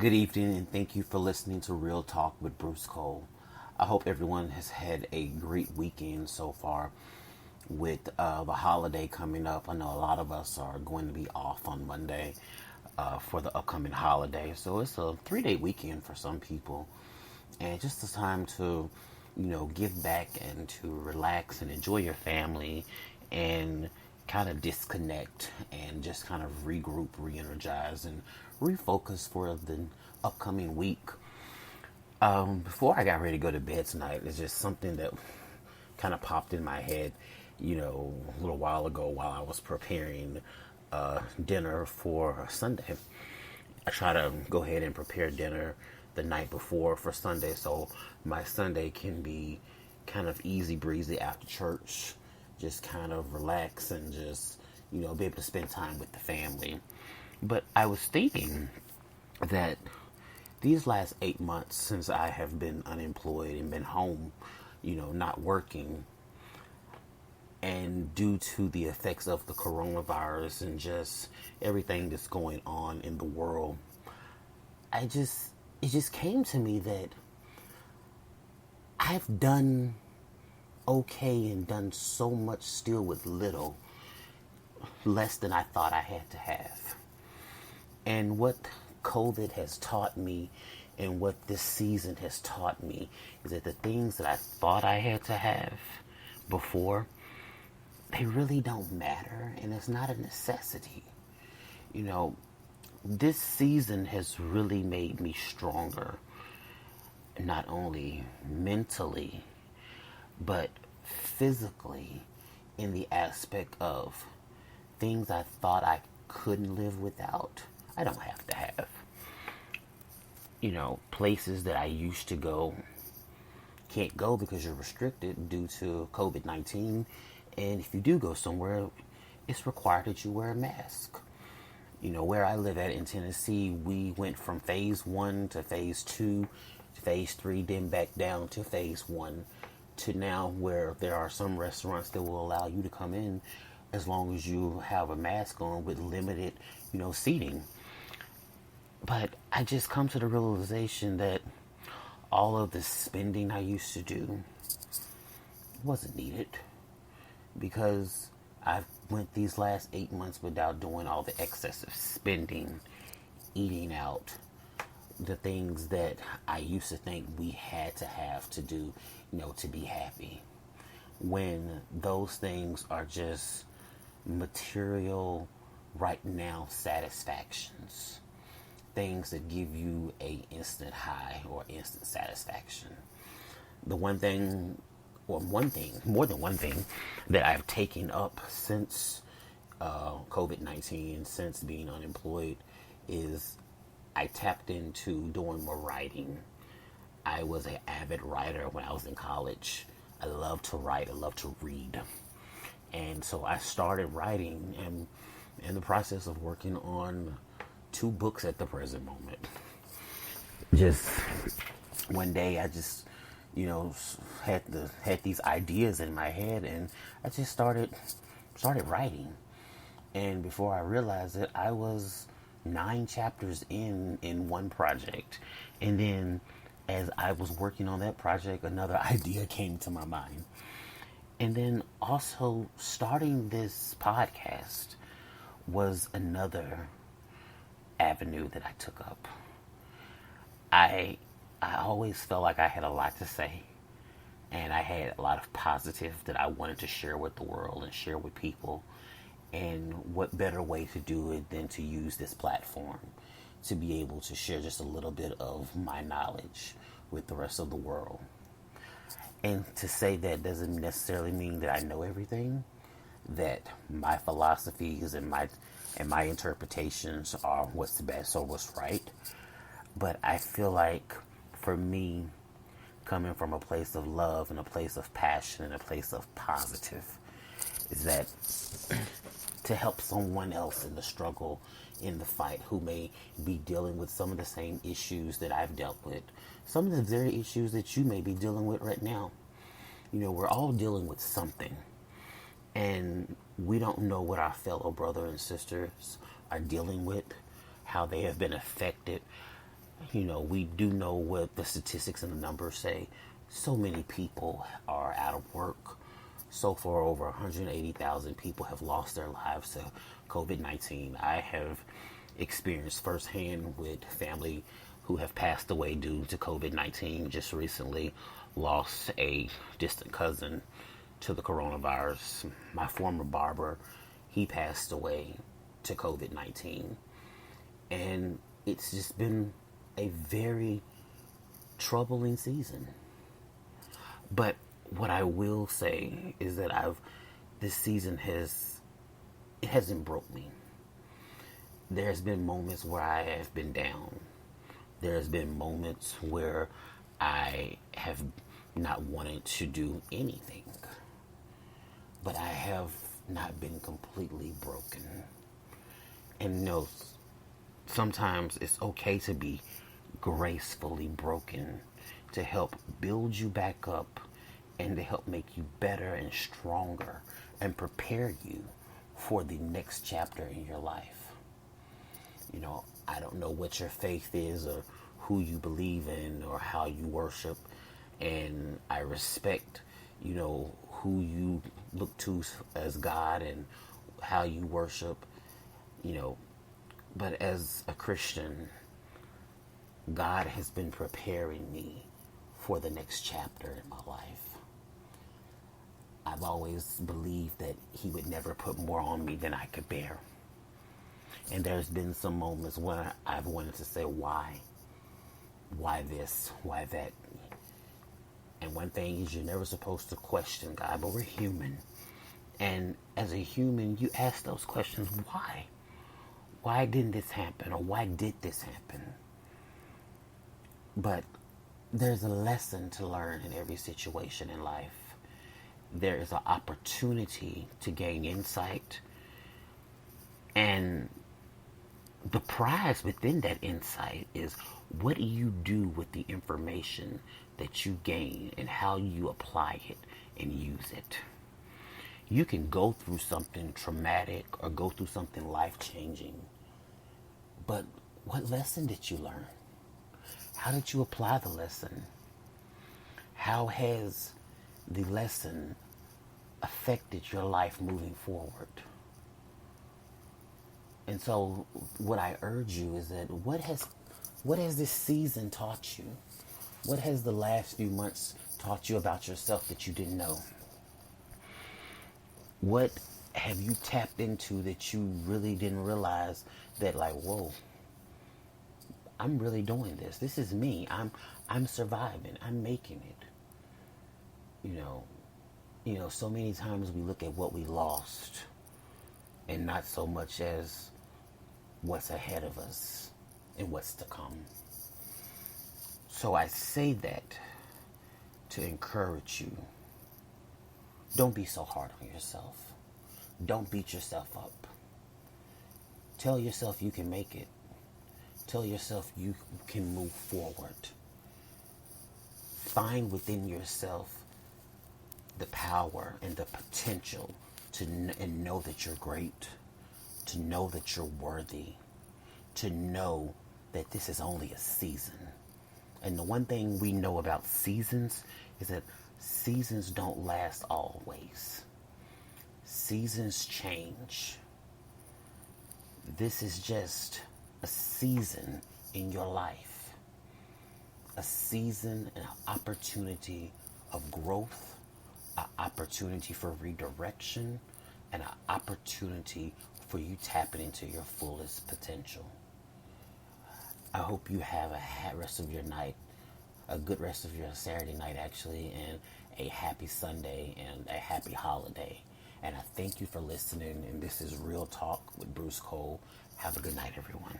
Good evening, and thank you for listening to Real Talk with Bruce Cole. I hope everyone has had a great weekend so far with the holiday coming up. I know a lot of us are going to be off on Monday for the upcoming holiday, so it's a 3-day weekend for some people, and just a time to, give back and to relax and enjoy your family and kind of disconnect and just kind of regroup, re-energize, and refocus for the upcoming week. Before I got ready to go to bed tonight, it's just something that kind of popped in my head, a little while ago while I was preparing dinner for Sunday. I try to go ahead and prepare dinner the night before for Sunday so my Sunday can be kind of easy breezy after church, just kind of relax and just, be able to spend time with the family. But I was thinking that these last 8 months since I have been unemployed and been home, not working, and due to the effects of the coronavirus and just everything that's going on in the world, it just came to me that I've done okay and done so much still with little, less than I thought I had to have. And what COVID has taught me and what this season has taught me is that the things that I thought I had to have before, they really don't matter, and it's not a necessity. This season has really made me stronger, not only mentally, but physically, in the aspect of things I thought I couldn't live without, I don't have to have. Places that I used to go, can't go because you're restricted due to COVID-19. And if you do go somewhere, it's required that you wear a mask. Where I live at in Tennessee, we went from phase 1 to phase 2 to phase 3, then back down to phase 1 to now where there are some restaurants that will allow you to come in as long as you have a mask on with limited, seating. But I just come to the realization that all of the spending I used to do wasn't needed, because I've went these last 8 months without doing all the excessive spending, eating out, the things that I used to think we had to have to do, to be happy. When those things are just material, right now satisfactions. Things that give you a instant high or instant satisfaction. The one thing, or one thing, more than one thing, that I've taken up since COVID-19, since being unemployed, is I tapped into doing more writing. I was an avid writer when I was in college. I love to write, I love to read. And so I started writing, and in the process of working on 2 books at the present moment. Just one day I just, had these ideas in my head, and I just started writing. And before I realized it, I was 9 chapters in one project. And then as I was working on that project, another idea came to my mind. And then also starting this podcast was another avenue that I took up. I always felt like I had a lot to say, and I had a lot of positive that I wanted to share with the world and share with people. And what better way to do it than to use this platform to be able to share just a little bit of my knowledge with the rest of the world. And to say that doesn't necessarily mean that I know everything, that my philosophies and my interpretations are what's the best or what's right. But I feel like, for me, coming from a place of love and a place of passion and a place of positive, is that to help someone else in the struggle, in the fight, who may be dealing with some of the same issues that I've dealt with, some of the very issues that you may be dealing with right now. We're all dealing with something. And we don't know what our fellow brothers and sisters are dealing with, how they have been affected, We do know what the statistics and the numbers say. So many people are out of work. So far, over 180,000 people have lost their lives to COVID-19. I have experienced firsthand with family who have passed away due to COVID-19. Just recently lost a distant cousin to the coronavirus. My former barber, he passed away to COVID-19. And it's just been a very troubling season. But what I will say is that this season it hasn't broke me. There's been moments where I have been down. There's been moments where I have not wanted to do anything. But I have not been completely broken. And sometimes it's okay to be gracefully broken to help build you back up and to help make you better and stronger and prepare you for the next chapter in your life. I don't know what your faith is or who you believe in or how you worship, and I respect, who you look to as God and how you worship, but as a Christian, God has been preparing me for the next chapter in my life. I've always believed that He would never put more on me than I could bear. And there's been some moments where I've wanted to say, why? Why this? Why that? And one thing is, you're never supposed to question God, but we're human. And as a human, you ask those questions, why? Why didn't this happen? Or why did this happen? But there's a lesson to learn in every situation in life. There is an opportunity to gain insight. And the prize within that insight is, what do you do with the information that you gain and how you apply it and use it? You can go through something traumatic or go through something life-changing, but what lesson did you learn? How did you apply the lesson? How has the lesson affected your life moving forward? And so what I urge you is that what has this season taught you? What has the last few months taught you about yourself that you didn't know? What have you tapped into that you really didn't realize that, like, whoa, I'm really doing this. This is me. I'm surviving. I'm making it. So many times we look at what we lost and not so much as what's ahead of us and what's to come. So I say that to encourage you. Don't be so hard on yourself. Don't beat yourself up. Tell yourself you can make it. Tell yourself you can move forward. Find within yourself the power and the potential and know that you're great, to know that you're worthy, to know that this is only a season. And the one thing we know about seasons is that seasons don't last always. Seasons change. This is just a season in your life. A season and an opportunity of growth, an opportunity for redirection, and an opportunity for you tapping into your fullest potential. I hope you have a rest of your night, a good rest of your Saturday night actually, and a happy Sunday and a happy holiday. And I thank you for listening, and this is Real Talk with Bruce Cole. Have a good night, everyone.